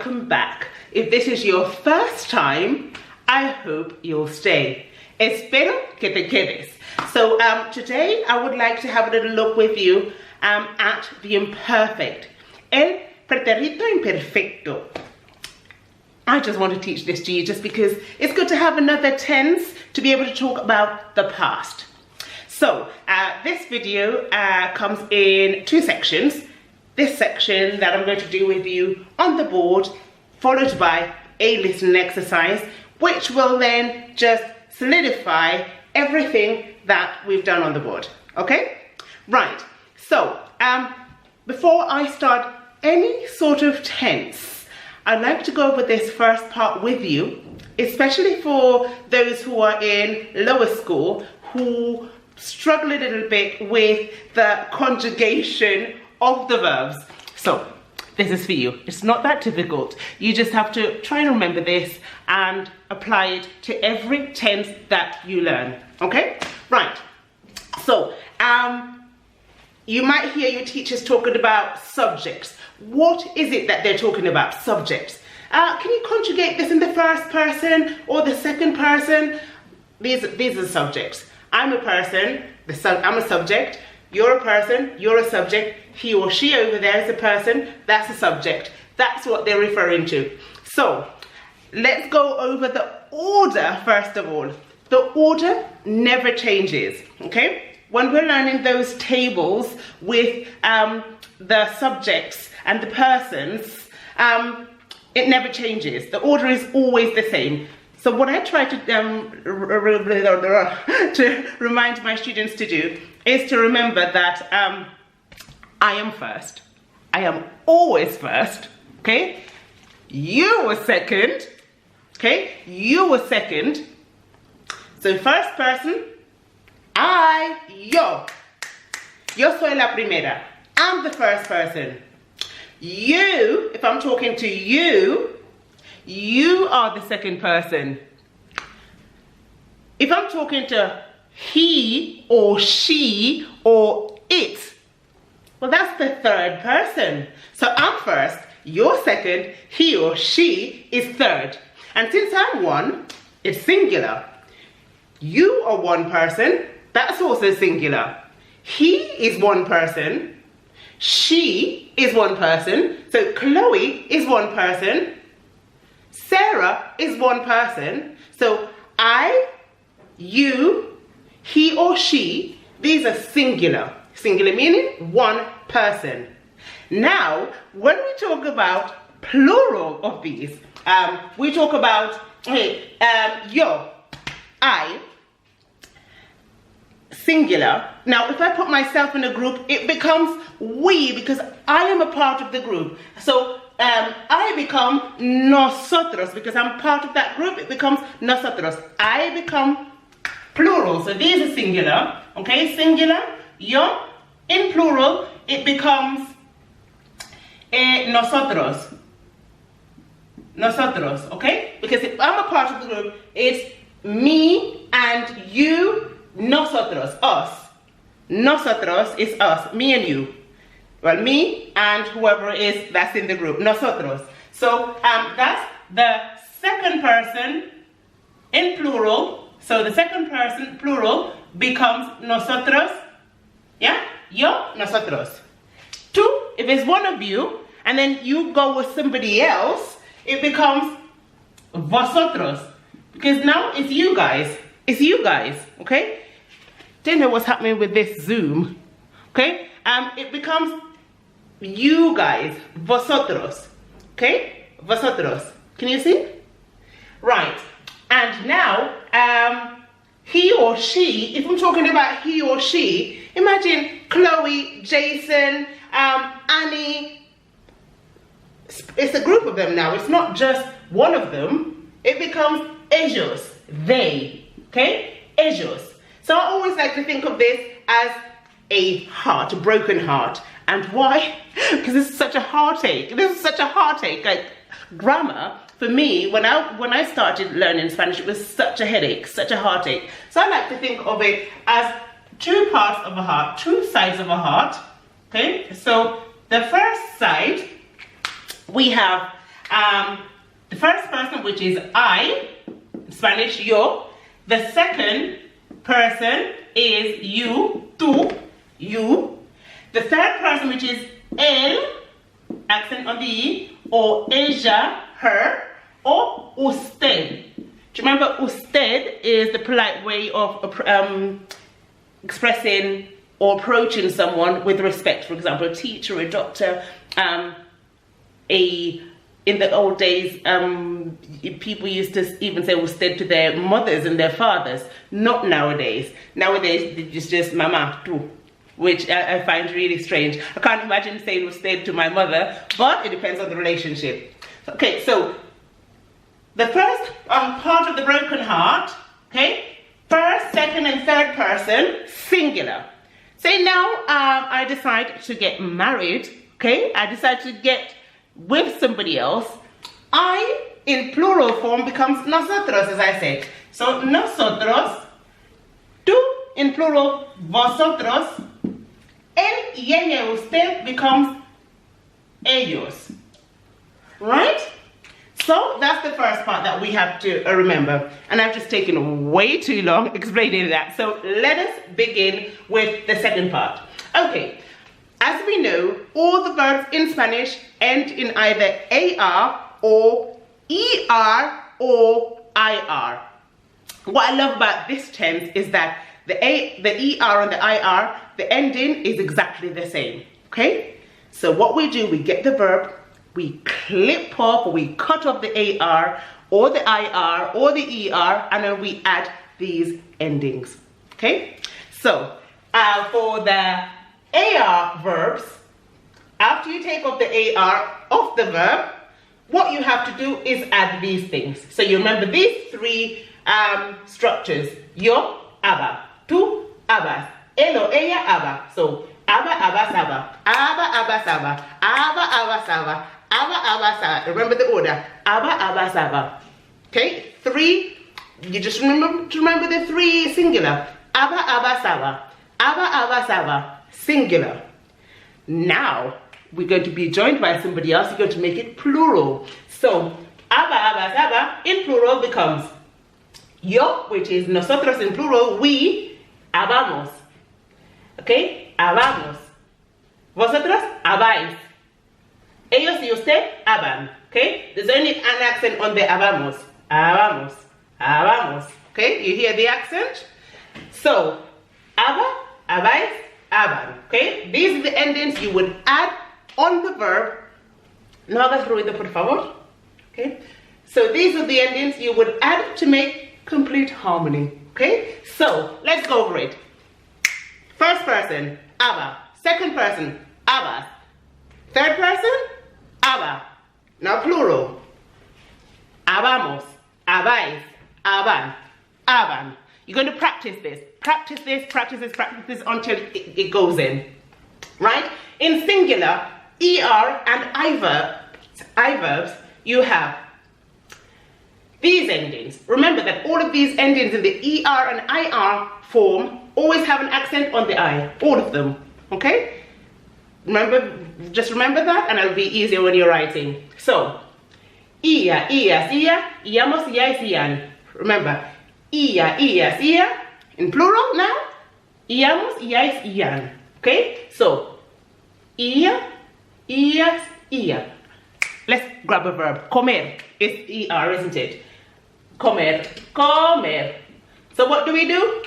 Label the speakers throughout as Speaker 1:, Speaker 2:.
Speaker 1: welcome back. If this is your first time, I hope you'll stay. Espero que te quedes. So today I would like to have a little look with you at the imperfect. El pretérito imperfecto. I just want to teach this to you just because it's good to have another tense to be able to talk about the past. So this video comes in two sections. This section that I'm going to do with you on the board, followed by a listening exercise, which will then just solidify everything that we've done on the board. Okay? Right. So before I start any sort of tense, I'd like to go over this first part with you, especially for those who are in lower school who struggle a little bit with the conjugation of the verbs. So this is for you. It's not that difficult. You just have to try and remember this and apply it to every tense that you learn. Okay? Right. So you might hear your teachers talking about subjects. What is it that they're talking about? Subjects. Can you conjugate this in the first person or the second person? These are subjects. I'm a person, I'm a subject. You're a person, you're a subject. He or she over there is a person, that's a subject. That's what they're referring to. So let's go over the order first of all. The order never changes, okay? When we're learning those tables with the subjects and the persons, it never changes. The order is always the same. So what I try to remind my students to do is to remember that I am first. I am always first, okay? You were second, okay? You were second. So first person, I, yo. Yo soy la primera. I'm the first person. You, if I'm talking to you, you are the second person. If I'm talking to he or she or it, well, that's the third person. So I'm first, you're second, he or she is third. And since I'm one, it's singular. You are one person, that's also singular. He is one person, she is one person, so Chloe is one person, Sarah is one person, so I, you, he or she, these are singular. Singular meaning one person. Now, when we talk about plural of these, we talk about, hey, yo, I, singular. Now, if I put myself in a group, it becomes we because I am a part of the group. So I become nosotros because I'm part of that group. It becomes nosotros. I become plural. So these are singular. Okay, singular. Yo. In plural, it becomes nosotros. Nosotros. Okay? Because if I'm a part of the group, it's me and you. Nosotros. Us. Nosotros is us. Me and you. Well, me and whoever is that's in the group. Nosotros. So that's the second person in plural. So the second person plural becomes nosotros. Yeah? Yo, nosotros. Two, if it's one of you, and then you go with somebody else, it becomes vosotros. Because now it's you guys. It's you guys, okay? Don't know what's happening with this Zoom, okay? It becomes you guys, vosotros, okay? Vosotros. Can you see? Right. And now, he or she, if I'm talking about he or she, imagine Chloe, Jason, Annie. It's a group of them now. It's not just one of them. It becomes ellos, they, okay? Ellos. So I always like to think of this as a heart, a broken heart. And why? Because this is such a heartache. This is such a heartache. Like grammar, for me, when I started learning Spanish, it was such a headache, such a heartache. So I like to think of it as two parts of a heart, two sides of a heart. Okay, so the first side, we have The first person, which is I, in Spanish, yo. The second person is you, tú, you. The third person, which is él, accent on the E, or ella, her, or usted. Do you remember usted is the polite way of expressing or approaching someone with respect? For example, a teacher, a doctor, in the old days, people used to even say usted to their mothers and their fathers. Not nowadays. Nowadays, it's just mama, tú, which I find really strange. I can't imagine saying usted to my mother, but it depends on the relationship. Okay, so the first part of the broken heart, okay, first, second, and third person, singular. Say now I decide to get married, okay, I decide to get with somebody else. I, in plural form, becomes nosotros, as I said. So nosotros, tú, in plural, vosotros, él y ella, usted, becomes ellos, right? So that's the first part that we have to remember, and I've just taken way too long explaining that. So let us begin with the second part. Okay, as we know, all the verbs in Spanish end in either AR or ER or IR. What I love about this tense is that the ER and the IR, the ending is exactly the same, okay? So what we do, we get the verb, we clip off or we cut off the AR or the IR or the ER, and then we add these endings, okay? So for the AR verbs, after you take off the AR off the verb, what you have to do is add these things. So you remember these three structures. Yo, aba. Tú, abas. Él o ella, aba. So, aba, aba, saba. Aba, aba, saba. Aba, aba, saba. Aba, aba, saba. Remember the order. Aba, aba, saba. Okay? Three. You just remember the three singular. Aba, aba, saba. Aba, aba, saba. Singular. Now, we're going to be joined by somebody else. You're going to make it plural. So, aba, aba, saba in plural becomes yo, which is nosotros in plural, we, habamos. Okay? Habamos. Vosotros, habáis. Ellos y usted, haban. Okay? There's only an accent on the habamos. Habamos. Habamos. Okay? You hear the accent? So, haba, habáis, haban. Okay? These are the endings you would add on the verb. No hagas ruido, por favor. Okay? So these are the endings you would add to make complete harmony. Okay? So let's go over it. First person, aba. Second person, abas. Third person, aba. Now plural. Habamos, habáis, haban, haban. You're going to practice this. Practice this, practice this, practice this until it goes in. Right? In singular, ER and I verbs, you have these endings. Remember that all of these endings in the ER and IR form always have an accent on the I. All of them. Okay? Just remember that, and it'll be easier when you're writing. So, ia, sia, iamos, iais, ian. Remember, ia, sia, in plural now, iamos, iais, ian. Okay? So, ia, ias, ia. Let's grab a verb. Comer is ER, isn't it? Comer, comer. So what do?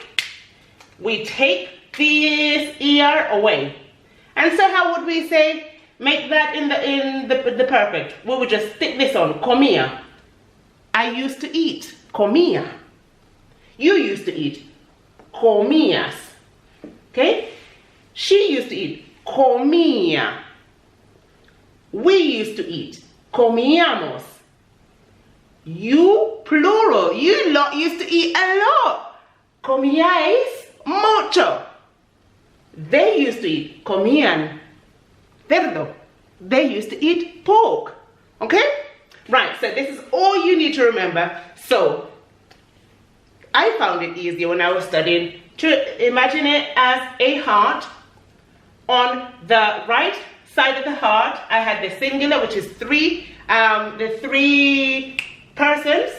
Speaker 1: We take this ER away. And so how would we say, make that in the perfect? We would just stick this on, comía. I used to eat, comía. You used to eat, comías. Okay? She used to eat, comía. We used to eat, comíamos. You, plural, you lot used to eat a lot. Comíais mucho. They used to eat, comían cerdo. They used to eat pork. Okay? Right, so this is all you need to remember. So, I found it easier when I was studying to imagine it as a heart. On the right side of the heart, I had the singular, which is 3 the three persons,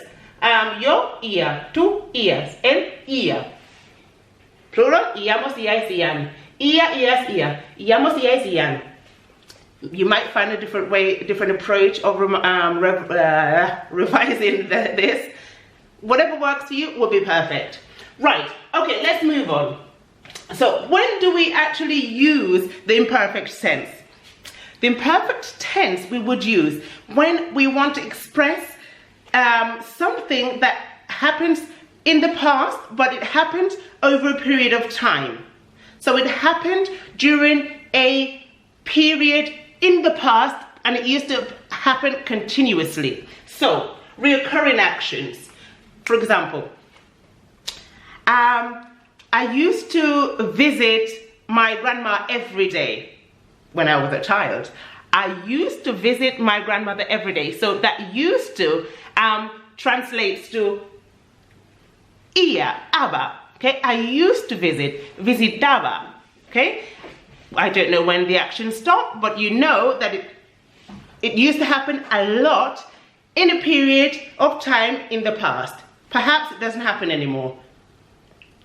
Speaker 1: yo, ella, tú, ellas, él, ella. Plural, iamos, ellas, ian. Ella, ellas, ella. Iamos, ellas, ian. You might find a different approach of revising this. Whatever works for you will be perfect. Right, okay, let's move on. So when do we actually use the imperfect tense? The imperfect tense we would use when we want to express something that happens in the past, but it happened over a period of time. So it happened during a period in the past, and it used to happen continuously. So, recurring actions. For example, I used to visit my grandma every day when I was a child. I used to visit my grandmother every day. So that used to translates to ia, aba. Okay, I used to visitaba. Okay, I don't know when the action stopped, but you know that it used to happen a lot in a period of time in the past. Perhaps it doesn't happen anymore.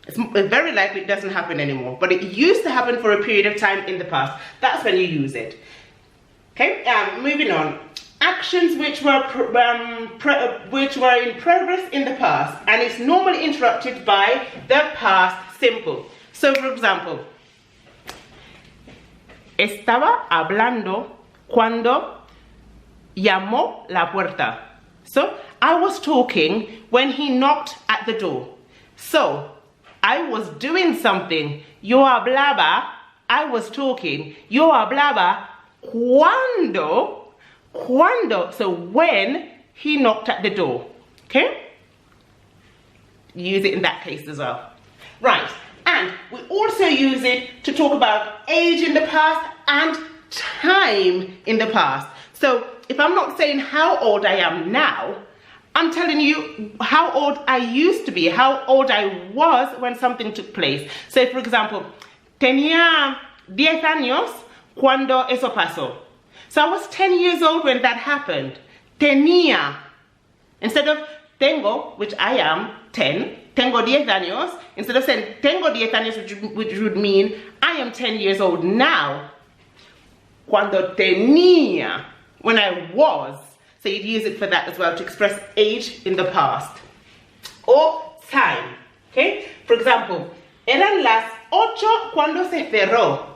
Speaker 1: It's very likely it doesn't happen anymore, but it used to happen for a period of time in the past. That's when you use it. Okay, moving on. Actions which were in progress in the past, and it's normally interrupted by the past simple. So, for example, estaba hablando cuando llamó la puerta. So, I was talking when he knocked at the door. So, I was doing something. Yo hablaba, I was talking. Yo hablaba cuando, so when he knocked at the door. Okay? Use it in that case as well. Right. And we also use it to talk about age in the past and time in the past. So if I'm not saying how old I am now, I'm telling you how old I used to be, how old I was when something took place. So for example, tenía 10 años cuando eso pasó. So I was 10 years old when that happened. Tenía. Instead of tengo, which I am 10, tengo 10 años, instead of saying tengo 10 años, which would mean I am 10 years old now. Cuando tenía, when I was. So you'd use it for that as well, to express age in the past. Or time, okay? For example, eran las 8 cuando se cerró.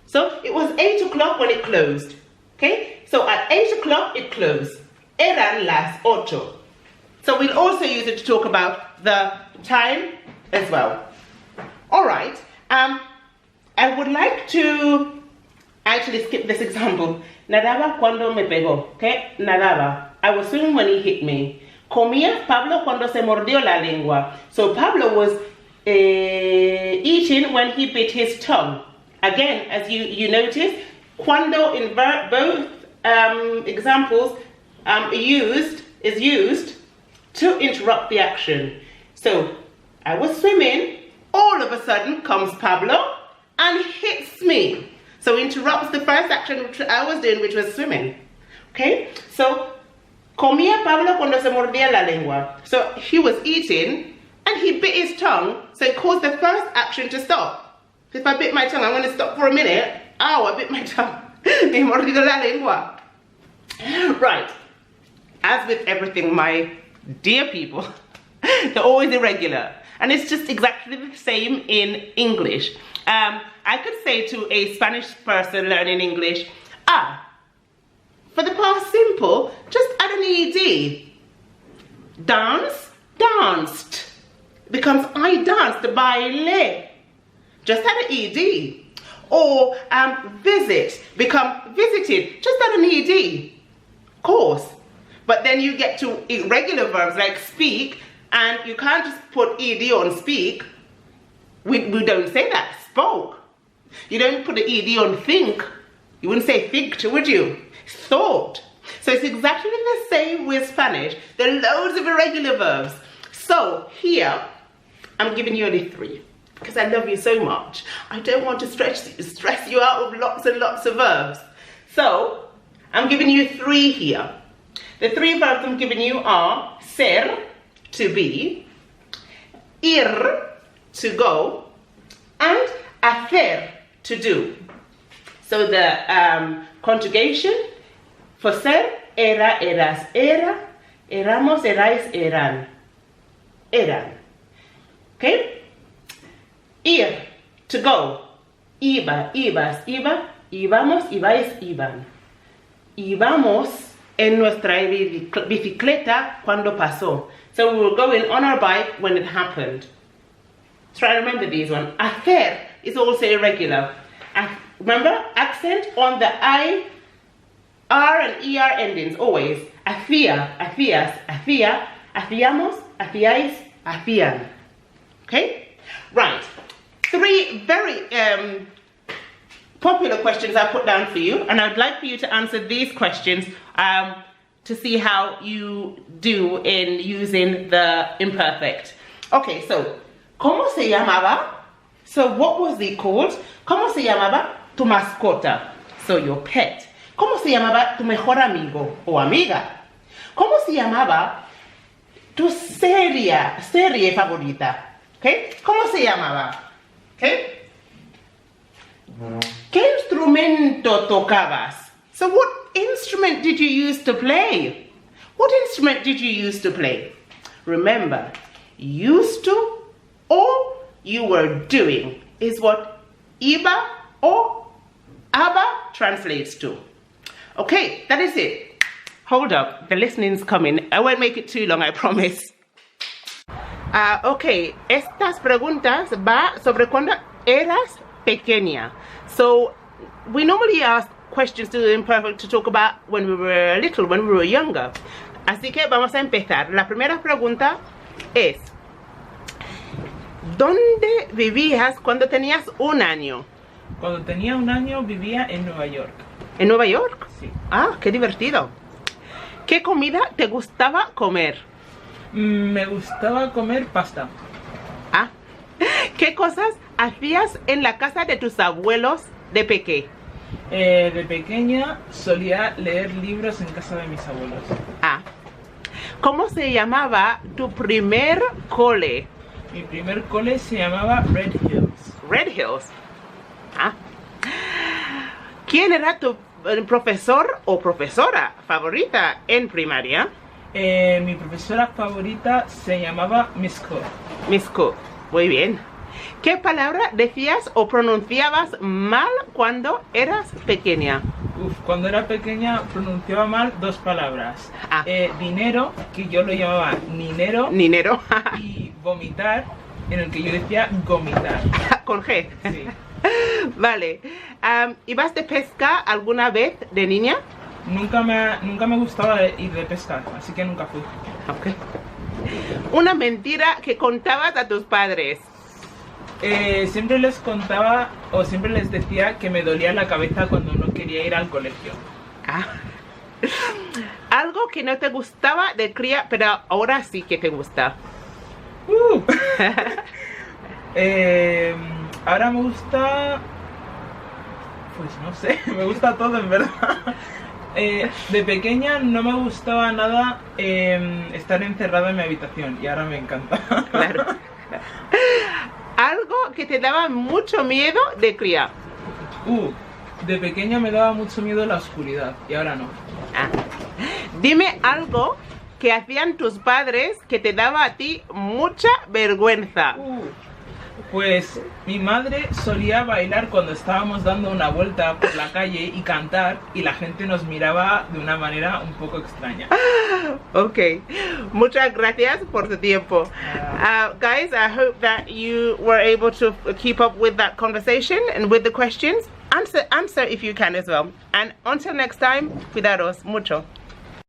Speaker 1: So it was 8 o'clock when it closed, okay? So at 8 o'clock it closed. Eran las 8. So we'll also use it to talk about the time as well. All right, I would like to actually skip this example. Nadaba cuando me pegó, okay? Nadaba. I was swimming when he hit me. Comía Pablo cuando se mordió la lengua. So Pablo was eating when he bit his tongue. Again, as you notice, cuando in both examples is used to interrupt the action. So I was swimming, all of a sudden comes Pablo and hits me. So interrupts the first action which I was doing, which was swimming. Okay? So, comía Pablo cuando se mordía la lengua. So he was eating and he bit his tongue, so it caused the first action to stop. If I bit my tongue, I'm going to stop for a minute. Ow, I bit my tongue. Me mordido la lengua. Right. As with everything, my dear people, they're always irregular. And it's just exactly the same in English. I could say to a Spanish person learning English, for the past simple, just add an ed. Dance, danced. Becomes I danced, baile. Just add an ed. Or visit, become visited. Just add an ed. Course. But then you get to irregular verbs like speak, and you can't just put ed on speak. We don't say that. Spoke. You don't put an ed on think. You wouldn't say think, would you? Thought. So it's exactly the same with Spanish. There are loads of irregular verbs. So here, I'm giving you only 3 because I love you so much. I don't want to stress you out with lots and lots of verbs. So I'm giving you 3 here. The 3 verbs I'm giving you are ser, to be, ir, to go, and hacer, to do. So the conjugation for ser, era, eras, era, éramos, erais, eran, eran. Okay? Ir, to go, iba, ibas, iba, íbamos, ibais, iban. Íbamos en nuestra bicicleta cuando pasó. So we were going on our bike when it happened. Try to remember these ones. Hacer is also irregular. Remember, accent on the I, R and ER endings, always. Hacía, hacías, hacía, hacíamos, hacíais, hacían. Okay? Right. 3 very popular questions I put down for you, and I'd like for you to answer these questions to see how you do in using the imperfect. Okay, so, ¿cómo se llamaba? So, what was it called? ¿Cómo se llamaba tu mascota? So, your pet. ¿Cómo se llamaba tu mejor amigo o amiga? ¿Cómo se llamaba tu serie favorita? Okay? ¿Cómo se llamaba? Okay? ¿Qué instrumento tocabas? So what instrument did you use to play? What instrument did you use to play? Remember, used to or you were doing is what iba or aba translates to. Okay, that is it. Hold up, the listening's coming. I won't make it too long, I promise. Okay, estas preguntas va sobre cuando eras pequeña. So we normally ask questions to the imperfect to talk about when we were little, when we were younger. Así que vamos a empezar. La primera pregunta es, ¿dónde vivías cuando tenías 1 año?
Speaker 2: Cuando tenía 1 año vivía en Nueva York.
Speaker 1: ¿En Nueva York?
Speaker 2: Sí.
Speaker 1: Ah, qué divertido. ¿Qué comida te gustaba comer?
Speaker 2: Me gustaba comer pasta.
Speaker 1: Ah. ¿Qué cosas hacías en la casa de tus abuelos de pequeño?
Speaker 2: De pequeña solía leer libros en casa de mis abuelos.
Speaker 1: Ah. ¿Cómo se llamaba tu primer cole?
Speaker 2: Mi primer cole se llamaba Red Hills.
Speaker 1: Red Hills. Ah. ¿Quién era tu profesor o profesora favorita en primaria?
Speaker 2: Mi profesora favorita se llamaba Miss Cook.
Speaker 1: Miss Cook. Muy bien. ¿Qué palabra decías o pronunciabas mal cuando eras pequeña?
Speaker 2: Cuando era pequeña pronunciaba mal 2 palabras.
Speaker 1: Ah.
Speaker 2: Dinero, que yo lo llamaba ninero.
Speaker 1: Ninero.
Speaker 2: Y vomitar, en el que yo decía gomitar.
Speaker 1: Con G.
Speaker 2: Sí.
Speaker 1: Vale. ¿Ibas de pesca alguna vez de niña?
Speaker 2: Nunca me gustaba ir de pescar, así que nunca fui.
Speaker 1: Okay. Una mentira que contabas a tus padres.
Speaker 2: Siempre les contaba o siempre les decía que me dolía la cabeza cuando no quería ir al colegio.
Speaker 1: Ah. Algo que no te gustaba de cría, pero ahora sí que te gusta.
Speaker 2: Ahora me gusta... Pues no sé, me gusta todo en verdad. De pequeña no me gustaba nada estar encerrada en mi habitación y ahora me encanta.
Speaker 1: Claro. Algo que te daba mucho miedo de cría.
Speaker 2: De pequeña me daba mucho miedo la oscuridad y ahora no.
Speaker 1: Ah. Dime algo que hacían tus padres que te daba a ti mucha vergüenza.
Speaker 2: Pues mi madre solía bailar cuando estábamos dando una vuelta por la calle y cantar y la gente nos miraba de una manera un poco extraña.
Speaker 1: Ok, muchas gracias por tu tiempo. Guys, I hope that you were able to keep up with that conversation and with the questions. Answer if you can as well. And until next time, cuidaros mucho.